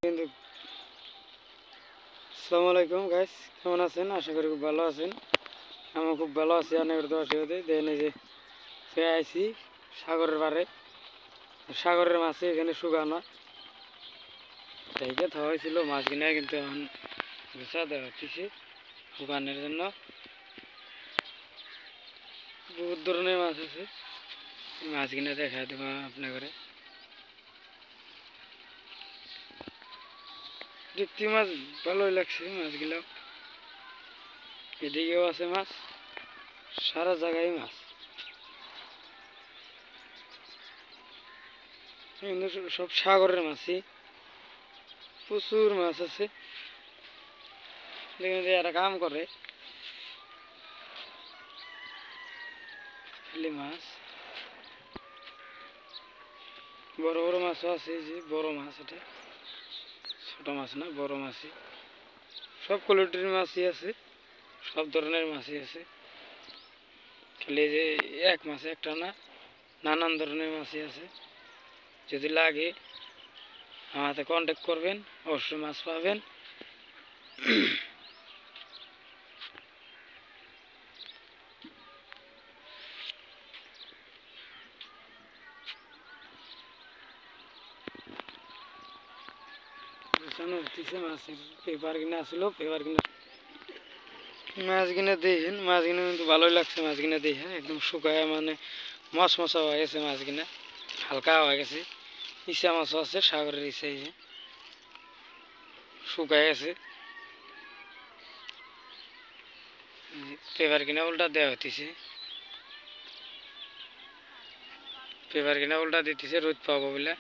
কিন্তু আসসালামু আলাইকুম গাইস, কেমন আছেন? আশা করি খুব ভালো আছেন। আমি খুব ভালো আছি। অনেকের তো অসুবিধা দেখেন যে ফেয়ে আইছি সাগরের পাড়ে। সাগরের মাছে এখানে শুকানো তাইকে খাওয়া হয়েছিল মাছ কিনে, কিন্তু এখন গুছা দেওয়া হচ্ছে শুকানোর জন্য। বহুত ধরনের মাছ আছে, মাছ কিনে দেখা দেবো আপনাদের। দেখতে মাছ ভালোই লাগছে, মাছগুলো এদিকেও আছে মাছ, সারা জায়গায় মাছ। কিন্তু সব সাগরের মাছই, প্রচুর মাছ আছে। এরা কাম করে খালি মাছ, বড় বড় মাছও আছে। যে বড় মাছ, এটা ছোট মাছ না, বড় মাছই। সব কোয়ালিটির মাছই আছে, সব ধরনের মাছই আছে। খালি যে এক মাছ একটা না, নানান ধরনের মাছই আছে। যদি লাগে আমাকে কন্ট্যাক্ট করবেন, অবশ্যই মাছ পাবেন। মাছের পেপার কিনে আসলো, পেপার কিনে মাছ কিনে দেখেন। মাছ কিনে কিন্তু ভালোই লাগছে। মাছ কিনে দেখে একদম শুকায়, মানে মশমশা হয়ে গেছে মাছ কিনা, হালকা হয়ে গেছে। ইচা মাছও আছে, সাগরের ইচা শুকায় গেছে। পেপার কিনা উল্টা দেওয়া হতেছে, পেপার কিনা উল্টা দিতেছে রোদ পাবো বলে।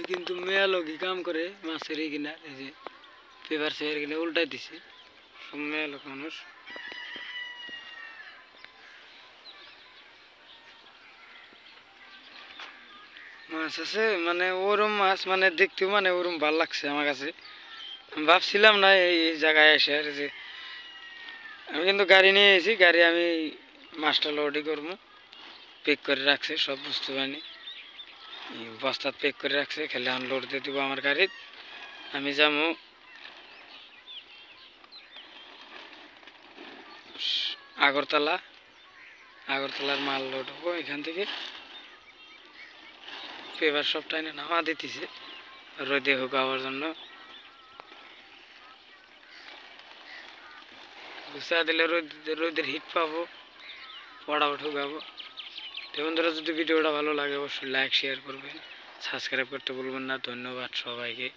কিন্তু মেয়া লোকই কাম করে মাছের কিনা, এই যে পেপার সেপার কিনা উল্টাই দিছে সব মেয়া লোক মানুষ। মাছ আছে, মানে ওরম মাছ, মানে দেখতেও মানে ওরম ভাল লাগছে আমার কাছে। আমি ভাবছিলাম না এই জায়গায় এসে, আর যে আমি কিন্তু গাড়ি নিয়ে এসেছি, গাড়ি আমি মাছটা লোডই করবো। পেক করে রাখছে সব বস্তু বানি, বস্তাত পেক করে রাখছে, খালি আনলোড দিয়ে দিব আমার গাড়িত। আমি যাবো আগরতলা, আগরতলার মাল লোড হবো এখান থেকে। পেপার সব টাইনে নামা দিতেছে রোদে শুকাবার জন্য। গুছা দিলে রোদের হিট পাবো, ফটাফট শুকাবো। তো বন্ধুরা, যদি ভিডিওটা ভালো লাগে অবশ্যই লাইক শেয়ার করবেন, সাবস্ক্রাইব করতে ভুলবেন না। ধন্যবাদ সবাইকে।